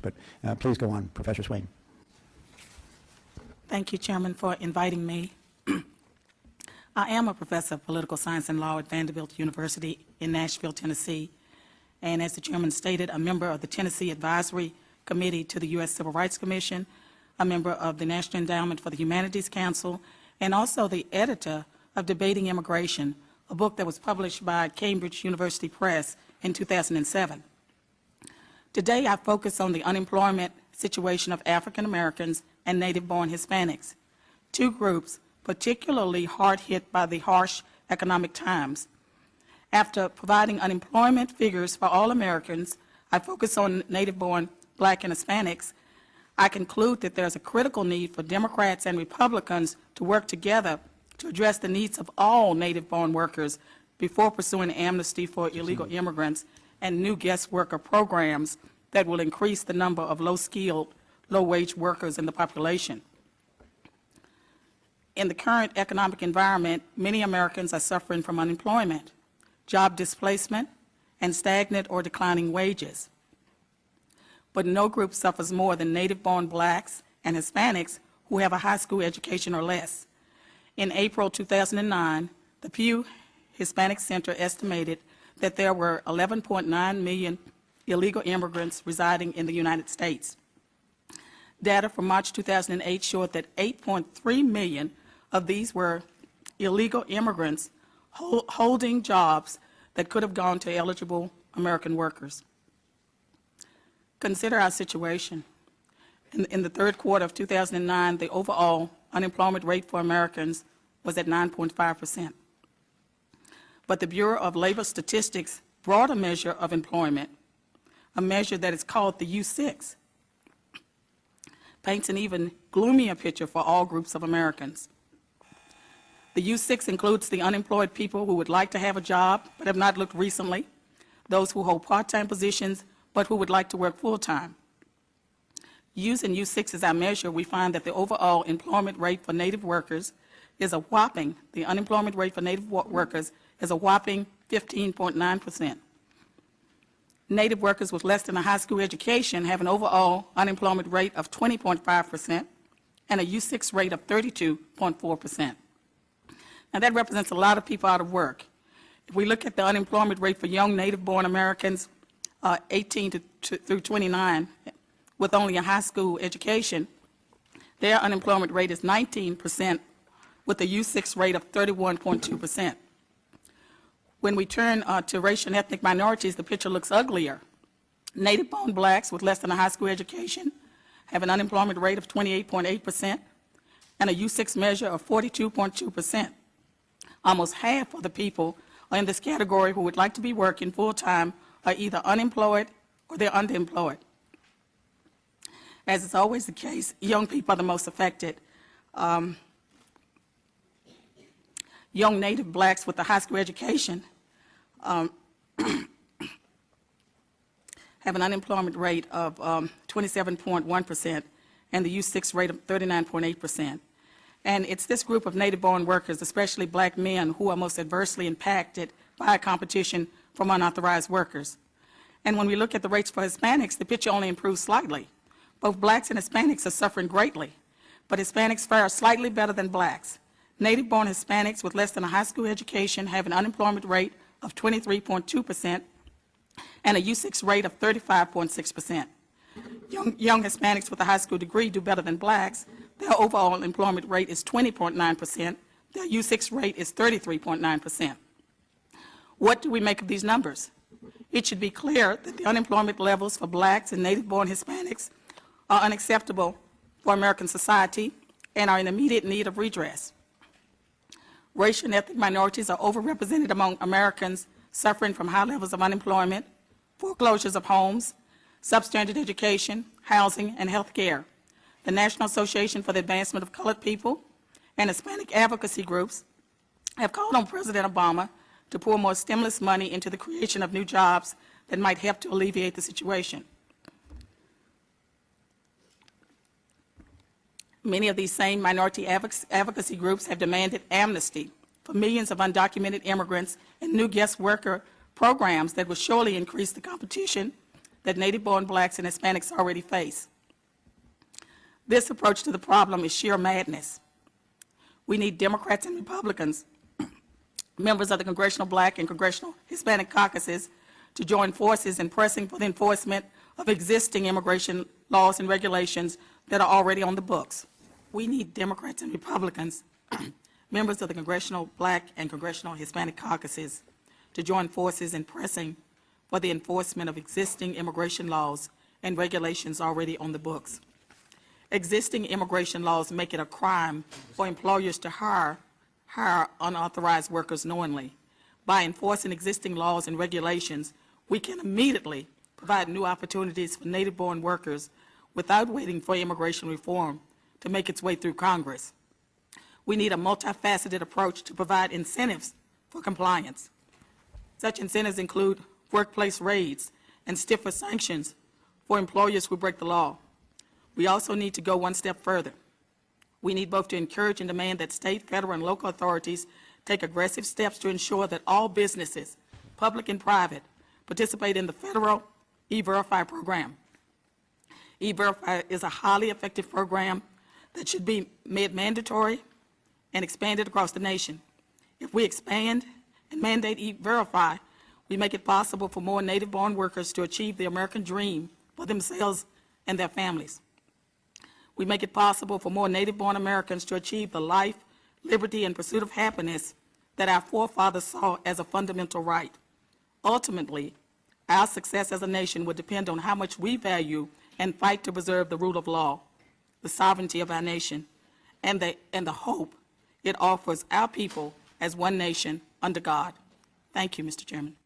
But please go on, Professor Swain. Thank you, Chairman, for inviting me. I am a professor of political science and law at Vanderbilt University in Nashville, Tennessee, and as the Chairman stated, a member of the Tennessee Advisory Committee to the U.S. Civil Rights Commission, a member of the National Endowment for the Humanities Council, and also the editor of Debating Immigration, a book that was published by Cambridge University Press in 2007. Today, I focus on the unemployment situation of African Americans and native-born Hispanics, two groups particularly hard hit by the harsh economic times. After providing unemployment figures for all Americans, I focus on native-born Black and Hispanics. I conclude that there's a critical need for Democrats and Republicans to work together to address the needs of all native-born workers before pursuing amnesty for illegal immigrants and new guest worker programs that will increase the number of low-skilled, low-wage workers in the population. In the current economic environment, many Americans are suffering from unemployment, job displacement, and stagnant or declining wages. But no group suffers more than native-born Blacks and Hispanics who have a high school education or less. In April 2009, the Pew Hispanic Center estimated that there were 11.9 million illegal immigrants residing in the United States. Data from March 2008 showed that 8.3 million of these were illegal immigrants holding jobs that could have gone to eligible American workers. Consider our situation. In the third quarter of 2009, the overall unemployment rate for Americans was at 9.5%. But the Bureau of Labor Statistics brought a measure of employment, a measure that is called the U6, paints an even gloomier picture for all groups of Americans. The U6 includes the unemployed people who would like to have a job but have not looked recently, those who hold part-time positions but who would like to work full-time. Using U6 as our measure, we find that the overall employment rate for native workers is a whopping, the unemployment rate for native workers is a whopping 15.9%. Native workers with less than a high school education have an overall unemployment rate of 20.5% and a U6 rate of 32.4%. Now that represents a lot of people out of work. If we look at the unemployment rate for young native-born Americans 18 through 29 with only a high school education, their unemployment rate is 19% with a U6 rate of 31.2%. When we turn to racial and ethnic minorities, the picture looks uglier. Native-born Blacks with less than a high school education have an unemployment rate of 28.8% and a U6 measure of 42.2%. Almost half of the people are in this category who would like to be working full-time are either unemployed or they're underemployed. As is always the case, young people are the most affected. Young native Blacks with a high school education have an unemployment rate of 27.1% and the U6 rate of 39.8%. And it's this group of native-born workers, especially Black men, who are most adversely impacted by competition from unauthorized workers. And when we look at the rates for Hispanics, the picture only improves slightly. Both Blacks and Hispanics are suffering greatly, but Hispanics fare slightly better than Blacks. Native-born Hispanics with less than a high school education have an unemployment rate of 23.2% and a U6 rate of 35.6%. Young Hispanics with a high school degree do better than Blacks. Their overall employment rate is 20.9%. Their U6 rate is 33.9%. What do we make of these numbers? It should be clear that the unemployment levels for Blacks and native-born Hispanics are unacceptable for American society and are in immediate need of redress. Racial and ethnic minorities are overrepresented among Americans suffering from high levels of unemployment, foreclosures of homes, substandard education, housing, and health care. The National Association for the Advancement of Colored People and Hispanic advocacy groups have called on President Obama to pour more stimulus money into the creation of new jobs that might help to alleviate the situation. Many of these same minority advocacy groups have demanded amnesty for millions of undocumented immigrants and new guest worker programs that will surely increase the competition that native-born blacks and Hispanics already face. This approach to the problem is sheer madness. We need Democrats and Republicans, members of the Congressional Black and Congressional Hispanic caucuses, to join forces in pressing for the enforcement of existing immigration laws and regulations that are already on the books. We need Democrats and Republicans, members of the Congressional Black and Congressional Hispanic caucuses, to join forces in pressing for the enforcement of existing immigration laws and regulations already on the books. Existing immigration laws make it a crime for employers to hire unauthorized workers knowingly. By enforcing existing laws and regulations, we can immediately provide new opportunities for native-born workers without waiting for immigration reform to make its way through Congress. We need a multifaceted approach to provide incentives for compliance. Such incentives include workplace raids and stiffer sanctions for employers who break the law. We also need to go one step further. We need both to encourage and demand that state, federal, and local authorities take aggressive steps to ensure that all businesses, public and private, participate in the federal E-Verify program. E-Verify is a highly effective program that should be made mandatory and expanded across the nation. If we expand and mandate E-Verify, we make it possible for more native-born workers to achieve the American dream for themselves and their families. We make it possible for more native-born Americans to achieve the life, liberty, and pursuit of happiness that our forefathers saw as a fundamental right. Ultimately, our success as a nation would depend on how much we value and fight to preserve the rule of law, the sovereignty of our nation, and the hope it offers our people as one nation under God. Thank you, Mr. Chairman.